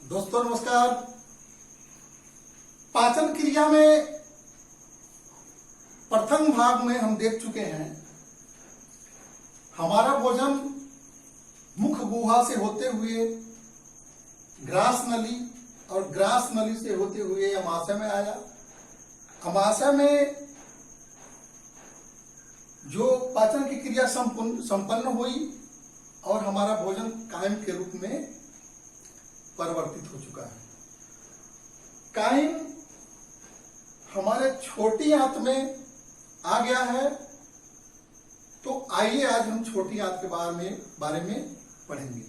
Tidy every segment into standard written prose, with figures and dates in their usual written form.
दोस्तों नमस्कार। पाचन क्रिया में प्रथम भाग में हम देख चुके हैं हमारा भोजन मुख गुहा से होते हुए ग्रास नली और ग्रास नली से होते हुए अमाशय में आया। अमाशय में जो पाचन की क्रिया संपन्न हुई और हमारा भोजन कायम के रूप में परिवर्तित हो चुका है। कायम हमारे छोटी आंत में आ गया है। तो आइए आज हम छोटी आंत के बारे में पढ़ेंगे।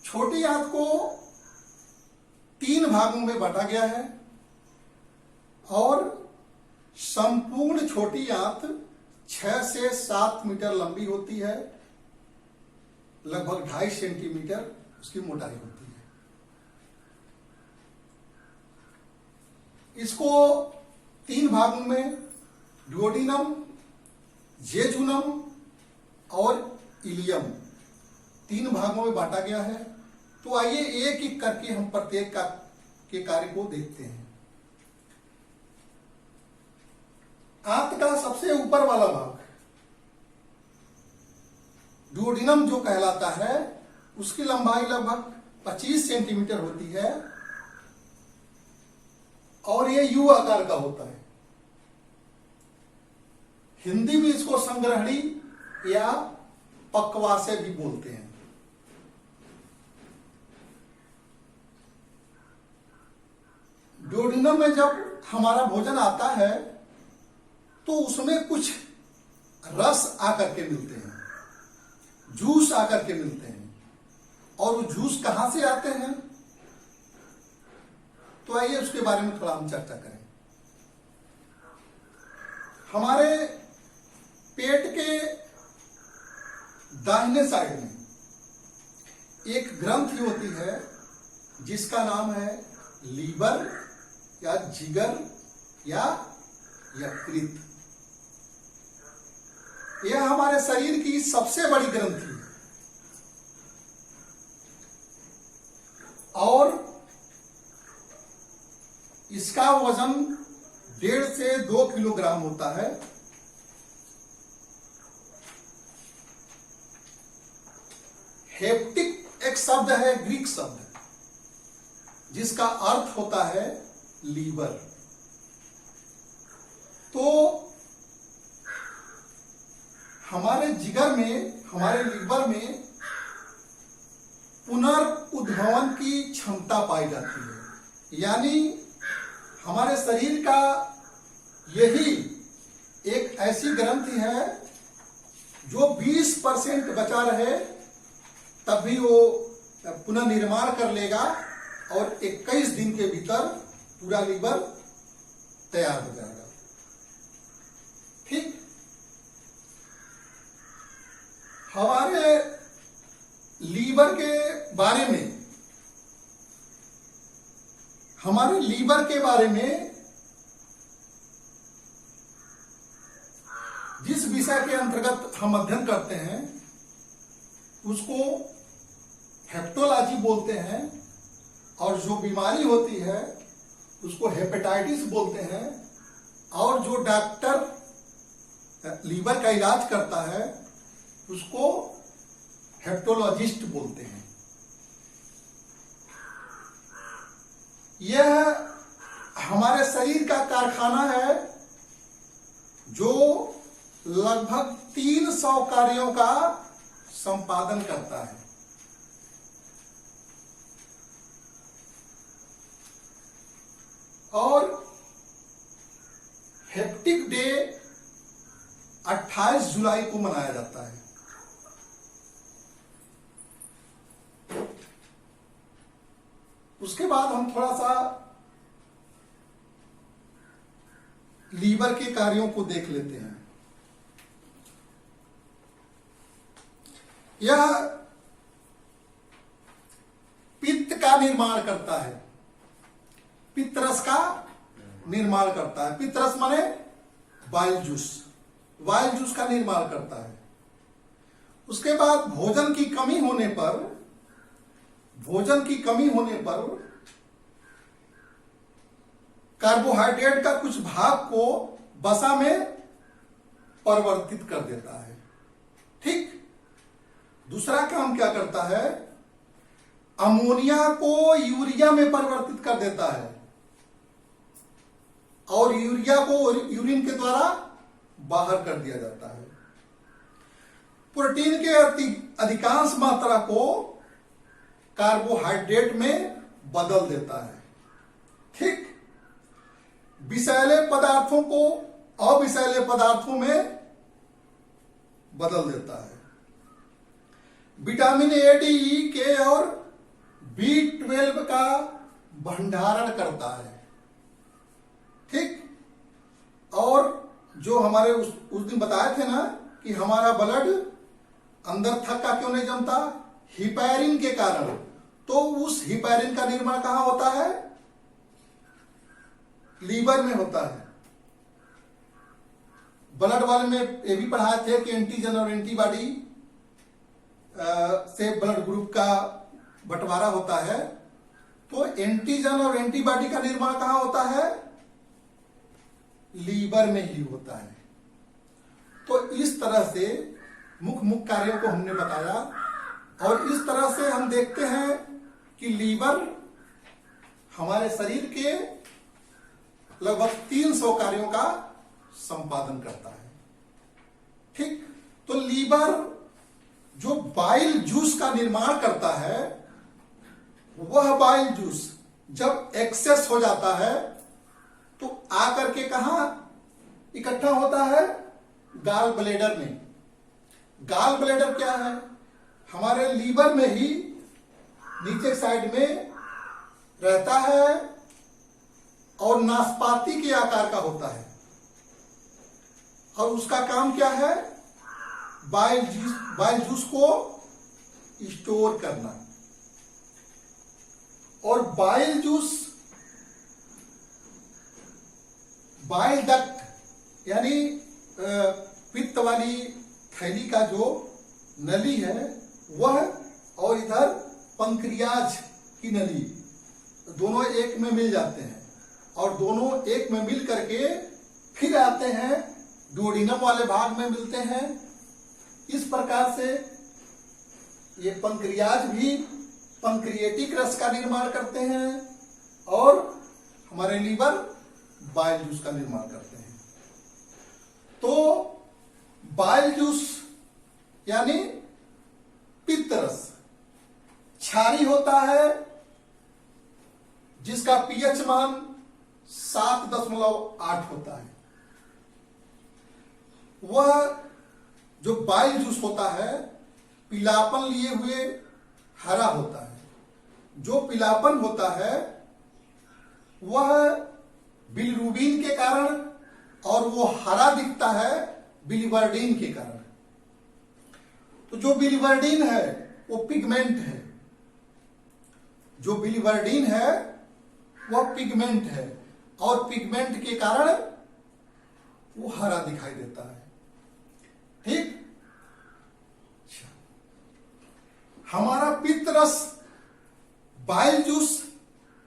छोटी आंत को 3 भागों में बांटा गया है और संपूर्ण छोटी आंत 6 से 7 मीटर लंबी होती है, लगभग 2.5 सेंटीमीटर उसकी मोटाई होती है। इसको 3 भागों में डुओडिनम, जेजुनम और इलियम 3 भागों में बांटा गया है। तो आइए एक एक करके हम प्रत्येक के कार्य को देखते हैं। आंत का सबसे ऊपर वाला भाग डुओडिनम जो कहलाता है, उसकी लंबाई लगभग 25 सेंटीमीटर होती है और ये यू आकार का होता है। हिंदी में इसको संग्रहणी या पक्वाशय भी बोलते हैं। डुओडिनम में जब हमारा भोजन आता है तो उसमें कुछ रस आकर के मिलते हैं, जूस आकर के मिलते हैं। और वो जूस कहां से आते हैं, तो आइए उसके बारे में थोड़ा हम चर्चा करें। हमारे पेट के दाहिने साइड में एक ग्रंथि होती है जिसका नाम है लीवर या जिगर या यकृत। यह हमारे शरीर की सबसे बड़ी ग्रंथि है और इसका वजन 1.5 से 2 किलोग्राम होता है। हेप्टिक एक शब्द है, ग्रीक शब्द, जिसका अर्थ होता है लीवर। तो हमारे जिगर में, हमारे लीवर में पुनर्उद्भवन की क्षमता पाई जाती है। यानी हमारे शरीर का यही एक ऐसी ग्रंथि है जो 20% बचा रहे तब भी वो पुनर्निर्माण कर लेगा और 21 दिन के भीतर पूरा लीवर तैयार हो जाएगा। ठीक, हमारे लीवर के बारे में जिस विषय के अंतर्गत हम अध्ययन करते हैं उसको हेप्टोलॉजी बोलते हैं और जो बीमारी होती है उसको हेपेटाइटिस बोलते हैं और जो डॉक्टर लीवर का इलाज करता है उसको हेप्टोलॉजिस्ट बोलते हैं। यह हमारे शरीर का कारखाना है जो लगभग 300 कार्यों का संपादन करता है। और हेप्टिक डे 28 जुलाई को मनाया जाता है। उसके बाद हम थोड़ा सा लीवर के कार्यों को देख लेते हैं। यह पित्त का निर्माण करता है, पित्तरस का निर्माण करता है। पित्तरस माने बाइल जूस, बाइल जूस का निर्माण करता है। उसके बाद भोजन की कमी होने पर कार्बोहाइड्रेट का कुछ भाग को वसा में परिवर्तित कर देता है। ठीक। दूसरा काम क्या करता है, अमोनिया को यूरिया में परिवर्तित कर देता है और यूरिया को यूरिन के द्वारा बाहर कर दिया जाता है। प्रोटीन के अधिकांश मात्रा को कार्बोहाइड्रेट में बदल देता है। ठीक। विषैले पदार्थों को अविषैले पदार्थों में बदल देता है। विटामिन ए, डी, ई, के और B12 का भंडारण करता है। ठीक। और जो हमारे उस दिन बताए थे ना कि हमारा ब्लड अंदर थक्का क्यों नहीं जमता, हिपैरिन के कारण। तो उस हिपैरिन का निर्माण कहां होता है, लीवर में होता है। ब्लड वाले में ये भी पढ़ाए थे कि एंटीजन और एंटीबॉडी से ब्लड ग्रुप का बंटवारा होता है। तो एंटीजन और एंटीबॉडी का निर्माण कहां होता है, लीवर में ही होता है। तो इस तरह से मुख्य कार्यों को हमने बताया और इस तरह से हम देखते हैं कि लीवर हमारे शरीर के लगभग 300 कार्यों का संपादन करता है। ठीक। तो लीवर जो बाइल जूस का निर्माण करता है, वह बाइल जूस जब एक्सेस हो जाता है तो आकर के कहां इकट्ठा होता है, गाल ब्लेडर में। गाल ब्लेडर क्या है, हमारे लीवर में ही नीचे साइड में रहता है और नाशपाती के आकार का होता है और उसका काम क्या है, बाइल जूस को स्टोर करना। और बाइल जूस बाइल डक्ट यानी पित्त वाली थैली का जो नली है वह, और इधर पंक्रियाज की नली, दोनों एक में मिल जाते हैं और दोनों एक में मिल करके फिर आते हैं डुओडेनम वाले भाग में मिलते हैं। इस प्रकार से ये पंक्रियाज भी पंक्रिएटिक रस का निर्माण करते हैं और हमारे लीवर बाइल जूस का निर्माण करते हैं। तो बाइल जूस यानी पित्त रस क्षारी होता है, जिसका पीएच मान 7.8 होता है। वह जो बाइल जूस होता है पीलापन लिए हुए हरा होता है। जो पीलापन होता है वह बिलिरुबिन के कारण और वो हरा दिखता है बिलिवर्डिन के कारण। तो जो बिलिवर्डिन है वो पिगमेंट है, जो बिलिवर्डिन है वह पिगमेंट है और पिगमेंट के कारण वो हरा दिखाई देता है। ठीक। हमारा पित्त रस बाइल जूस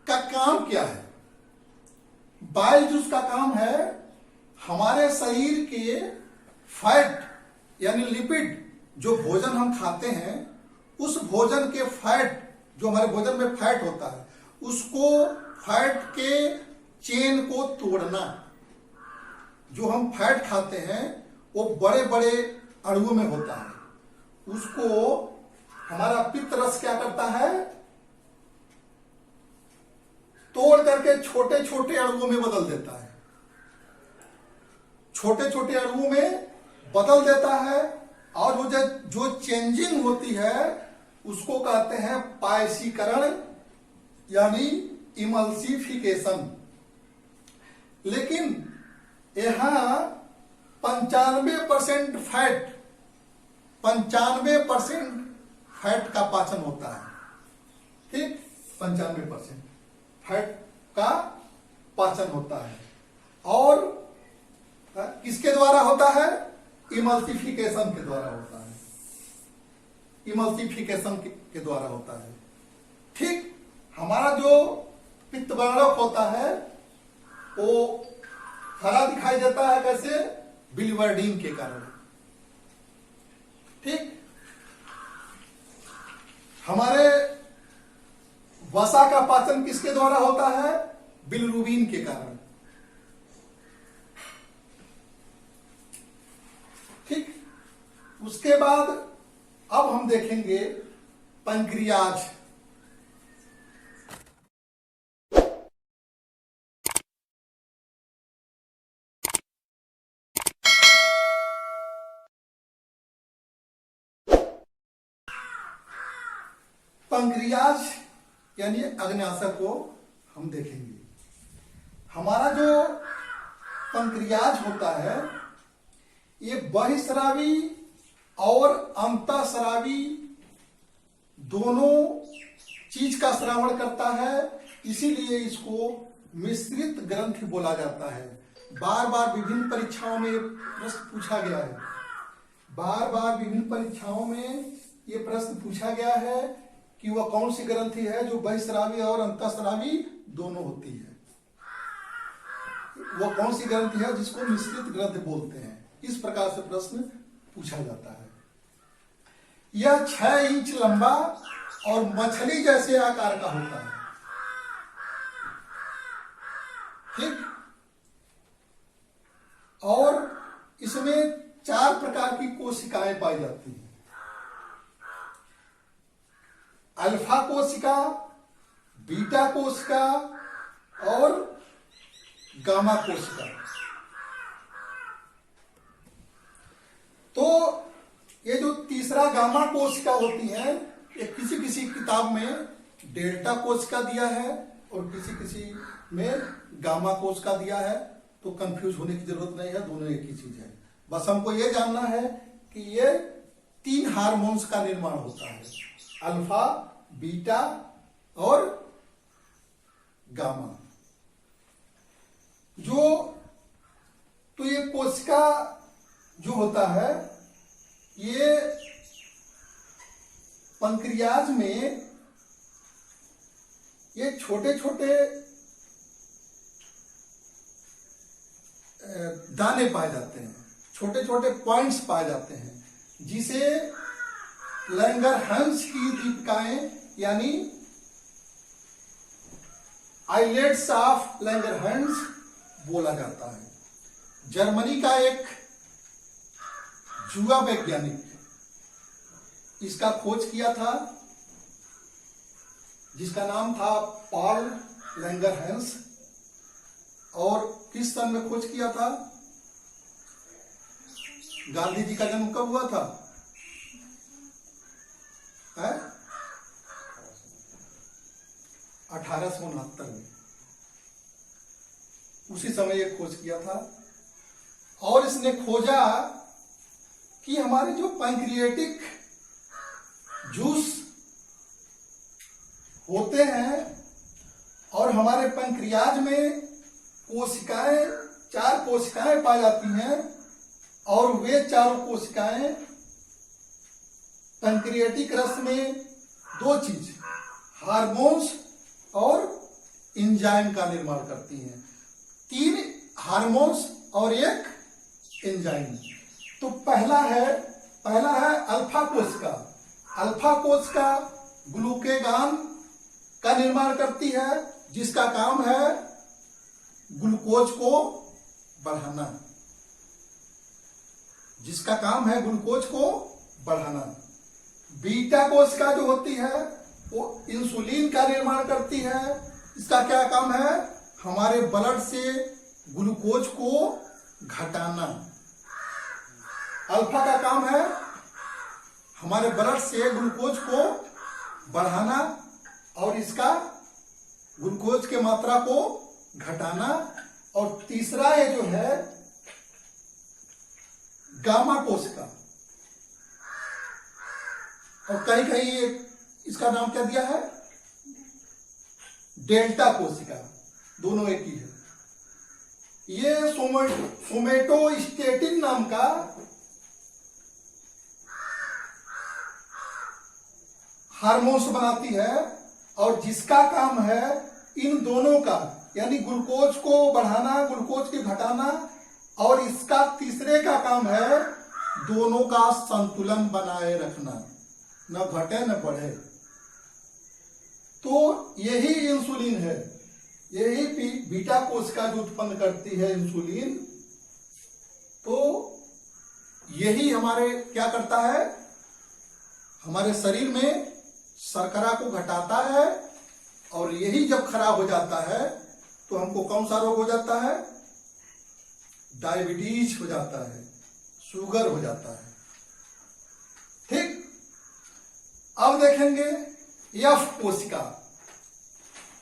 का काम क्या है? बाइल जूस का काम है हमारे शरीर के फैट यानी लिपिड, जो भोजन हम खाते हैं उस भोजन के फैट, जो हमारे भोजन में फैट होता है उसको, फैट के चेन को तोड़ना। जो हम फैट खाते हैं वो बड़े बड़े अणुओं में होता है, उसको हमारा पित्त रस क्या करता है, तोड़ करके छोटे छोटे अणुओं में बदल देता है। छोटे छोटे अणुओं में बदल देता है और वो जो चेंजिंग होती है उसको कहते हैं पायसीकरण यानी इमल्सिफिकेशन। लेकिन यहां 95% फैट का पाचन होता है। ठीक। 95% फैट का पाचन होता है और किसके द्वारा होता है, इमल्सिफिकेशन के द्वारा होता है। इमल्सिफिकेशन के द्वारा होता है। ठीक हमारा जो पित्तवर्णक होता है वो हरा दिखाई देता है, कैसे? बिलिवर्डिन के कारण। ठीक हमारे वसा का पाचन किसके द्वारा होता है? बिलिरुबिन के कारण। ठीक उसके बाद अब हम देखेंगे पैंक्रियाज। पैंक्रियाज यानी अग्न्याशय को हम देखेंगे। हमारा जो पैंक्रियाज होता है ये बहिस्रावी और अंतःस्रावी दोनों चीज का श्रावण करता है, इसीलिए इसको मिश्रित ग्रंथि बोला जाता है। बार बार विभिन्न परीक्षाओं में प्रश्न पूछा गया है, बार बार विभिन्न परीक्षाओं में ये प्रश्न पूछा गया है कि वह कौन सी ग्रंथि है जो बहिस्रावी और अंतःस्रावी दोनों होती है। वह कौन सी ग्रंथि है जिसको मिश्रित ग्रंथि बोलते हैं। इस प्रकार से प्रश्न पूछा जाता है। यह 6 इंच लंबा और मछली जैसे आकार का होता है। ठीक और इसमें 4 प्रकार की कोशिकाएं पाई जाती हैं। अल्फा कोशिका, बीटा कोशिका और गामा कोशिका। तो ये जो तीसरा गामा कोशिका होती है, ये किसी किसी किताब में डेल्टा कोशिका दिया है और किसी किसी में गामा कोशिका दिया है, तो कंफ्यूज होने की जरूरत नहीं है, दोनों एक ही चीज है। बस हमको ये जानना है कि ये 3 हार्मोन्स का निर्माण होता है, अल्फा, बीटा और गामा। तो ये कोशिका जो होता है ये पैंक्रियाज में ये छोटे छोटे दाने पाए जाते हैं, छोटे छोटे पॉइंट्स पाए जाते हैं, जिसे लैंगरहैंस की दीपिकाएं यानी आइलेट्स ऑफ लैंगरहैंस बोला जाता है। जर्मनी का एक जुआ वैज्ञानिक इसका खोज किया था, जिसका नाम था पॉल लैंगरहैंस। और किस सन में खोज किया था? गांधी जी का जन्म कब हुआ था? 1869 में। उसी समय ये खोज किया था और इसने खोजा कि हमारे जो पैंक्रिएटिक जूस होते हैं और हमारे पैंक्रियाज में कोशिकाएं 4 कोशिकाएं पाई जाती हैं और वे 4 कोशिकाएं पैंक्रिएटिक रस में 2 चीज हार्मोन्स और एंजाइम का निर्माण करती हैं। 3 हार्मोन्स और 1 एंजाइम। तो पहला है अल्फा कोशिका। अल्फा कोशिका ग्लूकेगान का निर्माण करती है, जिसका काम है ग्लूकोज को बढ़ाना, जिसका काम है ग्लूकोज को बढ़ाना। बीटा कोशिका जो होती है वो इंसुलिन का निर्माण करती है। इसका क्या काम है? हमारे ब्लड से ग्लूकोज को घटाना। अल्फा का काम है हमारे ब्लड से ग्लूकोज को बढ़ाना और इसका ग्लूकोज के मात्रा को घटाना। और तीसरा ये जो है गामा कोशिका, और कहीं कहीं इसका नाम क्या दिया है? डेल्टा कोशिका। दोनों एक ही है। ये सोमेटोस्टेटिन नाम का हार्मोन्स बनाती है, और जिसका काम है इन दोनों का, यानी ग्लूकोज को बढ़ाना, ग्लूकोज को घटाना, और इसका तीसरे का काम है दोनों का संतुलन बनाए रखना, न घटे न बढ़े। तो यही इंसुलिन है, यही बीटा कोशिका जो उत्पन्न करती है इंसुलिन। तो यही हमारे क्या करता है, हमारे शरीर में शर्करा को घटाता है, और यही जब खराब हो जाता है तो हमको कौन सा रोग हो जाता है, डायबिटीज हो जाता है, शुगर हो जाता है। ठीक, अब देखेंगे यफ कोशिका।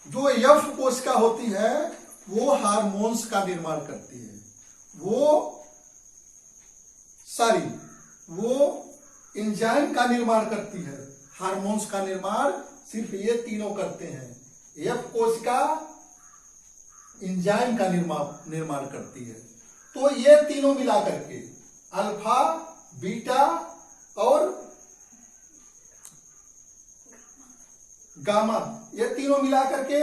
जो यफ कोशिका होती है वो हार्मोन्स का निर्माण करती है, वो एंजाइम का निर्माण करती है। हार्मोन्स का निर्माण सिर्फ ये तीनों करते हैं। यफ कोशिका एंजाइम का निर्माण करती है। तो ये तीनों मिला करके अल्फा, बीटा और गामा, ये तीनों मिला करके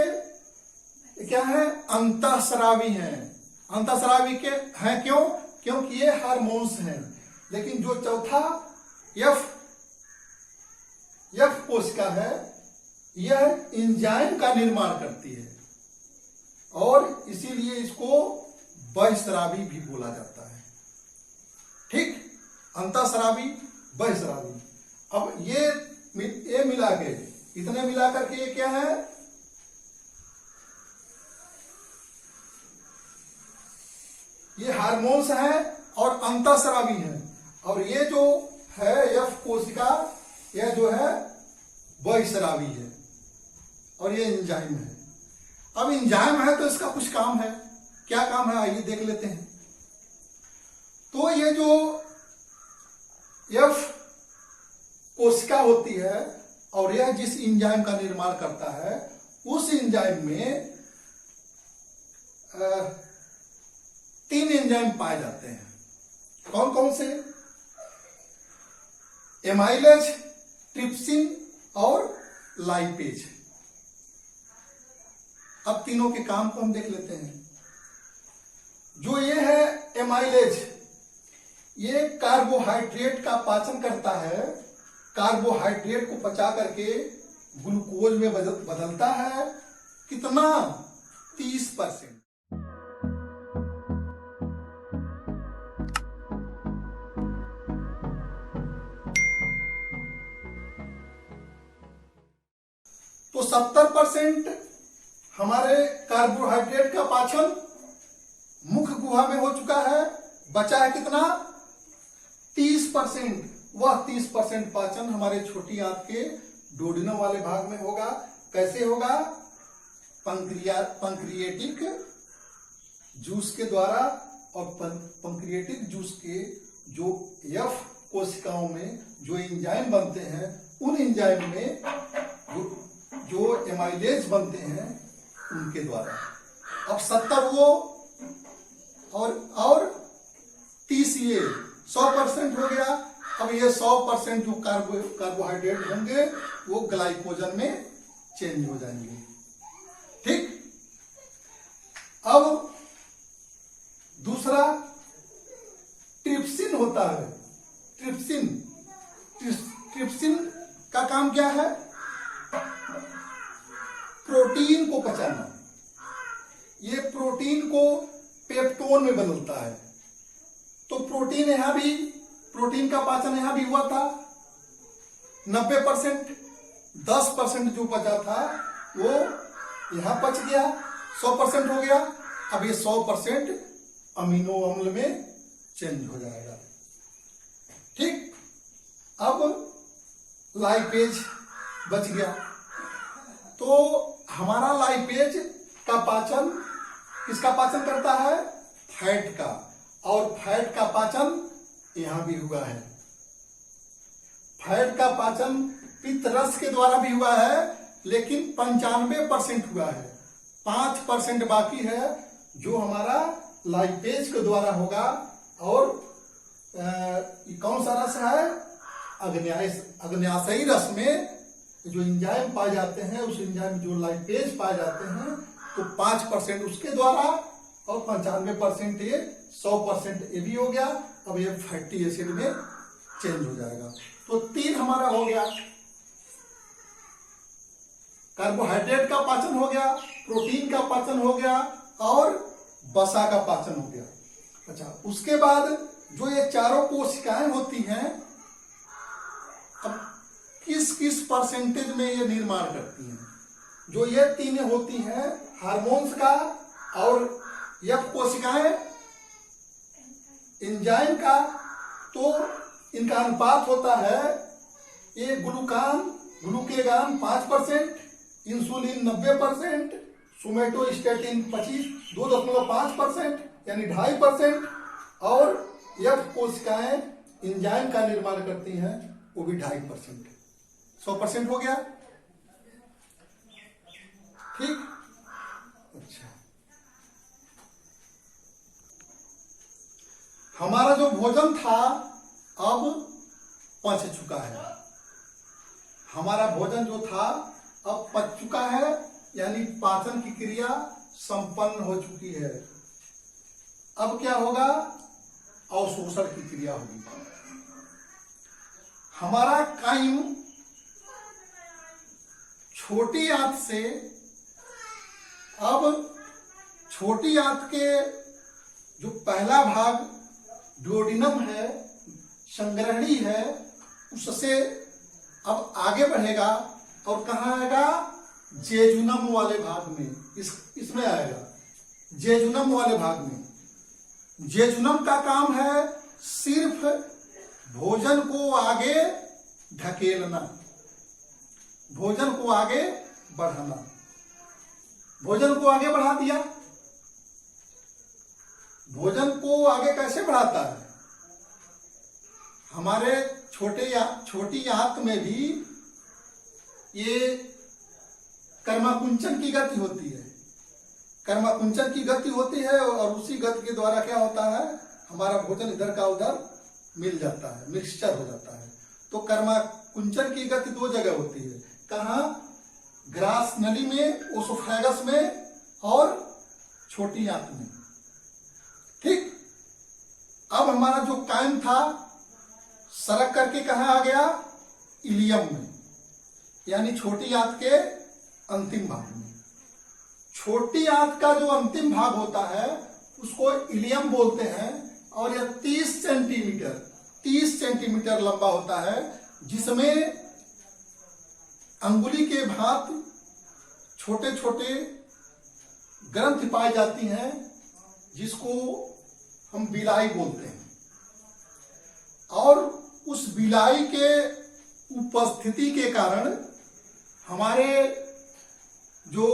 क्या है, अंतःस्रावी हैं। अंतःस्रावी के हैं क्यों? क्योंकि ये हार्मोन्स हैं। लेकिन जो चौथा यफ कोशिका है, यह एंजाइम का निर्माण करती है, और इसीलिए इसको बहिस्रावी भी बोला जाता है। ठीक, अंतःस्रावी, बहिस्रावी। अब ये मिला के, इतने मिला करके ये क्या है, ये हार्मोन्स हैं और अंतःस्रावी हैं। और ये जो है यफ कोशिका, यह जो है बहिस्रावी है, और ये एंजाइम है। अब एंजाइम है तो इसका कुछ काम है। क्या काम है, आइए देख लेते हैं। तो ये जो यफ कोशिका होती है, और यह जिस एंजाइम का निर्माण करता है, उस एंजाइम में 3 एंजाइम पाए जाते हैं। कौन कौन से? एमाइलेज, ट्रिप्सिन और लाइपेज। अब तीनों के काम को हम देख लेते हैं। जो ये है एमाइलेज, ये कार्बोहाइड्रेट का पाचन करता है। कार्बोहाइड्रेट को पचा करके ग्लूकोज में बदलता है। कितना? 30%। तो 70% हमारे कार्बोहाइड्रेट का पाचन मुख गुहा में हो चुका है। बचा है कितना? 30%। वह 30% पाचन हमारे छोटी आंत के डोडिनम वाले भाग में होगा। कैसे होगा? पंक्रिएटिक जूस के द्वारा। और पंक्रिएटिक जूस के जो यफ कोशिकाओं में जो एंजाइम बनते हैं, उन एंजाइम में जो एमाइलेज बनते हैं, उनके द्वारा। अब 70 वो और 30 ये 100% हो गया। अब ये 100% जो कार्बोहाइड्रेट होंगे वो ग्लाइकोजन में चेंज हो जाएंगे। ठीक। अब दूसरा ट्रिप्सिन होता है। ट्रिप्सिन का काम क्या है? प्रोटीन को पचाना। ये प्रोटीन को पेप्टोन में बदलता है। तो प्रोटीन का पाचन यहां भी हुआ था। 90%, 10% जो बचा था वो यहां पच गया, 100% हो गया। अब ये 100% अमीनो अम्ल में चेंज हो जाएगा। ठीक। अब लाइपेज बच गया। तो हमारा लाइपेज का पाचन किसका पाचन करता है? फैट का। और फैट का पाचन यहां भी हुआ है। फैट का पाचन पित्त रस के द्वारा भी हुआ है, लेकिन 95% हुआ है। 5% बाकी है जो हमारा लाइपेज के द्वारा होगा। और कौन सा रस है? अग्न्याशयी रस में जो एंजाइम पाए जाते हैं, उस एंजाइम जो लाइपेज पाए जाते हैं, तो 5% उसके द्वारा और 95% ये 100% ये भी हो गया। अब ये फैटी एसिड में चेंज हो जाएगा। तो 3 हमारा हो गया, कार्बोहाइड्रेट का पाचन हो गया, प्रोटीन का पाचन हो गया और वसा का पाचन हो गया। अच्छा, उसके बाद जो ये चारों कोशिकाएं होती हैं, अब किस किस परसेंटेज में ये निर्माण करती हैं? जो ये 3 होती हैं, हार्मोन्स का और यह कोशिकाएं एंजाइम का, तो इनका अनुपात होता है ये ग्लूकेगान 5%, इंसुलिन 90%, सोमेटोस्टेटिन 2.5% यानी 2.5%, और यह कोशिकाएं एंजाइम का निर्माण करती हैं, वो भी 2.5%। 100% हो गया। ठीक। अच्छा, हमारा जो भोजन था अब पच चुका है। हमारा भोजन जो था अब पच चुका है, यानी पाचन की क्रिया संपन्न हो चुकी है। अब क्या होगा? अवशोषण की क्रिया होगी। हमारा काइम छोटी आंत से, अब छोटी आंत के जो पहला भाग डुओडिनम है, संग्रहणी है, उससे अब आगे बढ़ेगा और कहाँ आएगा? जेजुनम वाले भाग में, इसमें आएगा, जेजुनम वाले भाग में। जेजुनम का काम है सिर्फ भोजन को आगे ढकेलना, भोजन को आगे बढ़ाना। भोजन को आगे बढ़ा दिया। भोजन को आगे कैसे बढ़ाता है? हमारे छोटी आंत में भी ये कर्माकुंचन की गति होती है। कर्माकुंचन की गति होती है और उसी गति के द्वारा क्या होता है? हमारा भोजन इधर का उधर मिल जाता है, मिक्सचर हो जाता है। तो कर्माकुंचन की गति 2 जगह होती है। कहाँ? ग्रास नली में, ओसोफेगस में, और छोटी आंत में। ठीक। अब हमारा जो काइम था सरक करके कहाँ आ गया? इलियम में, यानी छोटी आंत के अंतिम भाग में। छोटी आंत का जो अंतिम भाग होता है उसको इलियम बोलते हैं, और यह 30 सेंटीमीटर लंबा होता है, जिसमें अंगुली के भांति छोटे छोटे ग्रंथि पाई जाती हैं, जिसको हम बिलाई बोलते हैं। और उस बिलाई के उपस्थिति के कारण हमारे जो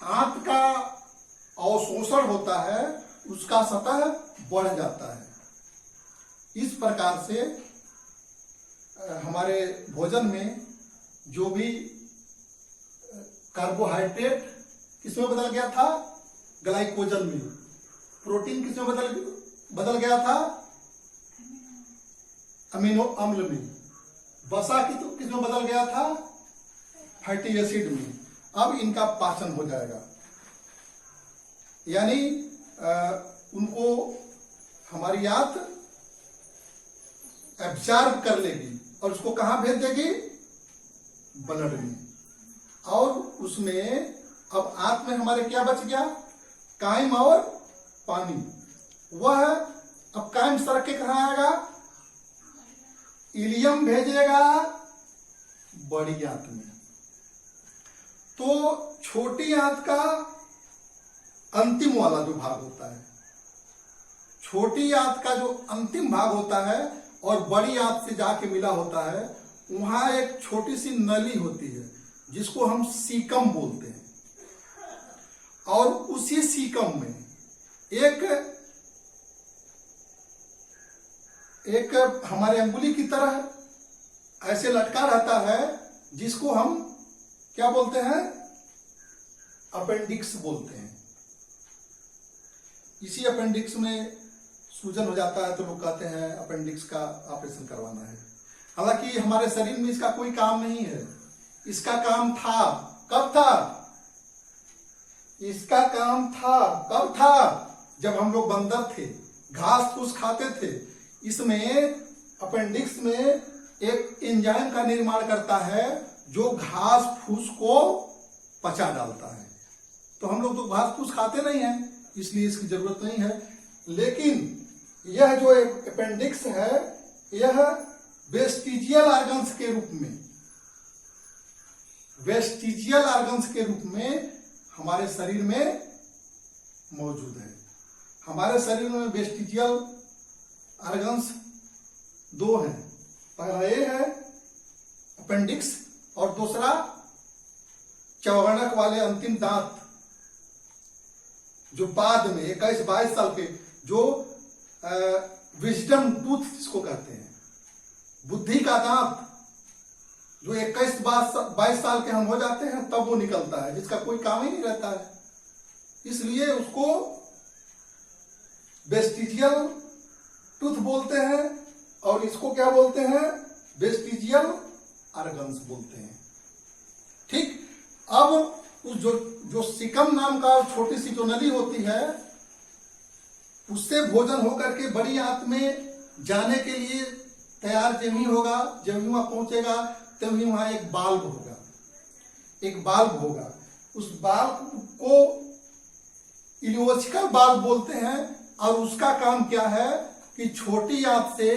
आंत का अवशोषण होता है उसका सतह बढ़ जाता है। इस प्रकार से हमारे भोजन में जो भी कार्बोहाइड्रेट किसमें बदल गया था? ग्लाइकोजन में। प्रोटीन किसमें बदल गया था? अमीनो अम्ल में। वसा किसमें बदल गया था? फैटी एसिड में। अब इनका पाचन हो जाएगा, यानी उनको हमारी आंत एब्जॉर्ब कर लेगी और उसको कहां भेज देगी? ब्लड में। और उसमें अब आंत में हमारे क्या बच गया? काइम और पानी। वह अब काइम सरक के कहां आएगा? इलियम भेजेगा बड़ी आंत में। तो छोटी आंत का अंतिम वाला जो भाग होता है, छोटी आंत का जो अंतिम भाग होता है और बड़ी आंत से जाके मिला होता है, वहां एक छोटी सी नली होती है जिसको हम सीकम बोलते हैं। और उसी सीकम में एक हमारे अंगुली की तरह ऐसे लटका रहता है, जिसको हम क्या बोलते हैं? अपेंडिक्स बोलते हैं। इसी अपेंडिक्स में सूजन हो जाता है तो लोग कहते हैं अपेंडिक्स का ऑपरेशन करवाना है। हालांकि हमारे शरीर में इसका कोई काम नहीं है। इसका काम था, कब था? इसका काम था, कब था? जब हम लोग बंदर थे, घास फूस खाते थे। इसमें अपेंडिक्स में एक एंजाइम का निर्माण करता है जो घास फूस को पचा डालता है। तो हम लोग तो घास फूस खाते नहीं हैं, इसलिए इसकी जरूरत नहीं है। लेकिन यह जो अपेंडिक्स है, यह वेस्टिजियल ऑर्गन्स के रूप में, वेस्टिजियल ऑर्गन्स के रूप में हमारे शरीर में मौजूद है। हमारे शरीर में वेस्टिजियल ऑर्गन्स दो हैं। पहला ये है अपेंडिक्स और दूसरा चौगणक वाले अंतिम दांत, जो बाद में 21-22 साल के, जो विजडम टूथ जिसको कहते हैं, बुद्धि का दांत, जो 21-22 साल के हम हो जाते हैं तब वो निकलता है, जिसका कोई काम ही नहीं रहता है। इसलिए उसको वेस्टिजियल टूथ बोलते हैं और इसको क्या बोलते हैं? वेस्टिजियल ऑर्गन्स बोलते हैं। ठीक। अब उस जो सिकम नाम का छोटी सी जो नली होती है, उससे भोजन होकर के बड़ी आंत में जाने के लिए तैयार जब ही होगा, जब ही वहां पहुंचेगा तभी वहां एक बाल्ब होगा, एक बाल्ब होगा। उस बाल्ब को इलियोचिकल बाल्ब बोलते हैं और उसका काम क्या है कि छोटी आंत से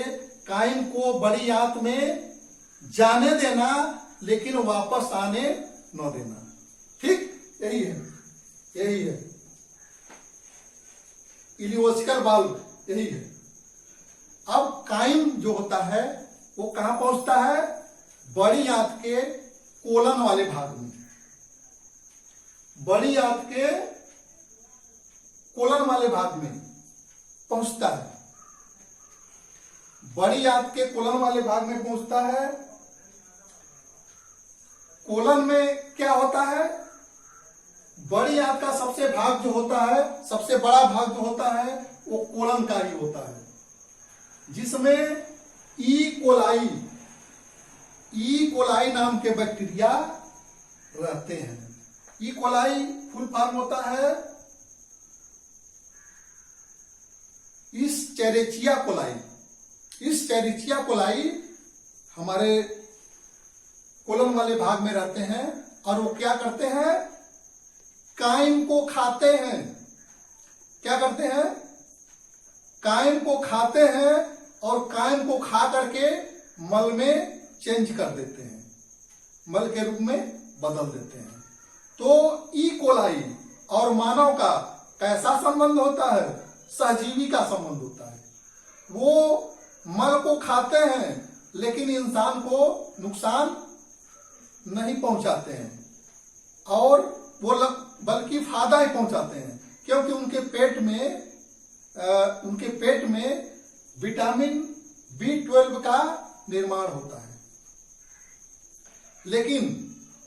काइन को बड़ी आंत में जाने देना, लेकिन वापस आने न देना। ठीक, यही है, यही है इलियोचिकल बाल्ब, यही है। अब काइन जो होता है वो कहां पहुंचता है? बड़ी आंत के कोलन वाले भाग में, बड़ी आंत के कोलन वाले भाग में पहुंचता है। बड़ी आंत के कोलन वाले भाग में पहुंचता है। कोलन में क्या होता है? बड़ी आंत का सबसे भाग जो होता है, सबसे बड़ा भाग जो होता है वो कोलन का ही होता है, जिसमें ई कोलाई नाम के बैक्टीरिया रहते हैं। ई कोलाई फुल फॉर्म होता है इस्चेरिचिया कोलाई। इस्चेरिचिया कोलाई हमारे कोलन वाले भाग में रहते हैं और वो क्या करते हैं? काइन को खाते हैं। क्या करते हैं? काइन को खाते हैं और काइन को खा करके मल में चेंज कर देते हैं, मल के रूप में बदल देते हैं। तो ई कोलाई और मानव का कैसा संबंध होता है? सहजीवी का संबंध होता है। वो मल को खाते हैं लेकिन इंसान को नुकसान नहीं पहुंचाते हैं, और वो बल्कि फायदा ही पहुंचाते हैं, क्योंकि उनके पेट में विटामिन B12 का निर्माण होता है। लेकिन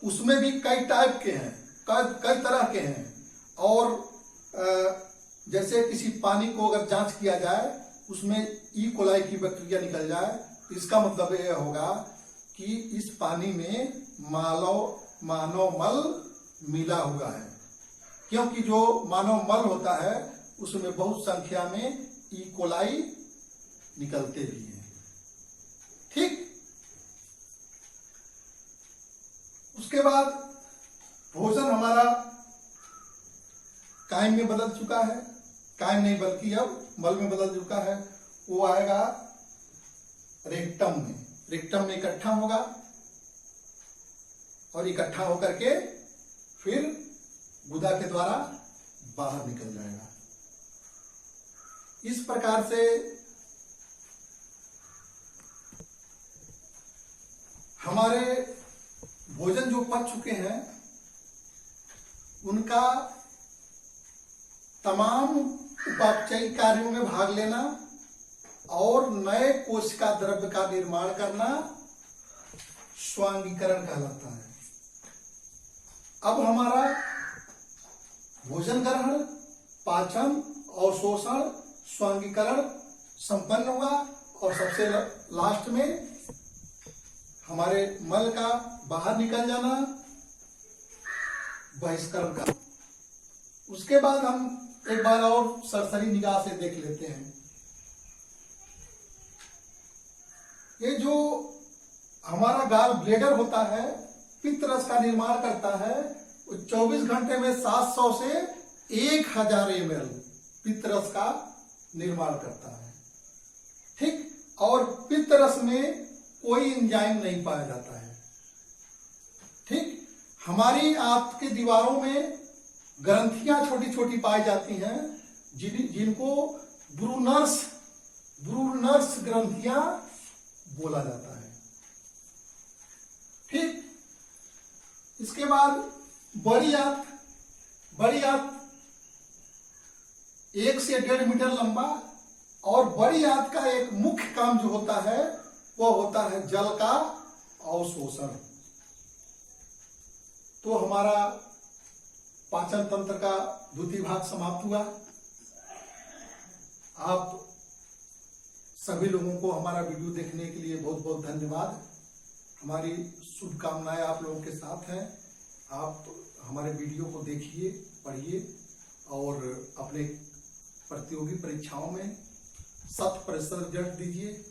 उसमें भी कई टाइप के हैं, कई तरह के हैं। और जैसे किसी पानी को अगर जांच किया जाए, उसमें ई कोलाई की बैक्टीरिया निकल जाए, इसका मतलब यह होगा कि इस पानी में मानव मल मिला हुआ है, क्योंकि जो मानव मल होता है उसमें बहुत संख्या में ई कोलाई निकलते भी हैं। ठीक। उसके बाद भोजन हमारा काइन में बदल चुका है, काइन नहीं बल्कि अब मल में बदल चुका है। वो आएगा रेक्टम में, रेक्टम में इकट्ठा होगा और इकट्ठा होकर के फिर गुदा के द्वारा बाहर निकल जाएगा। इस प्रकार से हमारे भोजन जो पच चुके हैं उनका तमाम उपापचयी कार्यों में भाग लेना और नए कोशिका द्रव्य का निर्माण करना स्वांगीकरण कहलाता है। अब हमारा भोजन ग्रहण, पाचन और शोषण, स्वांगीकरण संपन्न हुआ और सबसे लास्ट में हमारे मल का बाहर निकल जाना, बहिष्करण का। उसके बाद हम एक बार और सरसरी निगाह से देख लेते हैं। ये जो हमारा गाल ब्लेडर होता है, पित्त रस का निर्माण करता है, वो 24 घंटे में 700 से 1000 ml पित्त रस का निर्माण करता है। ठीक, और पित्त रस में कोई एंजाइम नहीं पाया जाता है। ठीक, हमारी आंत के दीवारों में ग्रंथियां छोटी छोटी पाई जाती हैं, जिनको ब्रूनर्स ग्रंथियां बोला जाता है। ठीक, इसके बाद बड़ी आंत 1 से 1.5 मीटर लंबा, और बड़ी आंत का एक मुख्य काम जो होता है वो होता है जल का अवशोषण। तो हमारा पाचन तंत्र का द्वितीय भाग समाप्त हुआ। आप सभी लोगों को हमारा वीडियो देखने के लिए बहुत बहुत धन्यवाद। हमारी शुभकामनाएं आप लोगों के साथ हैं। आप हमारे वीडियो को देखिए, पढ़िए और अपने प्रतियोगी परीक्षाओं में 100% रिजल्ट दीजिए।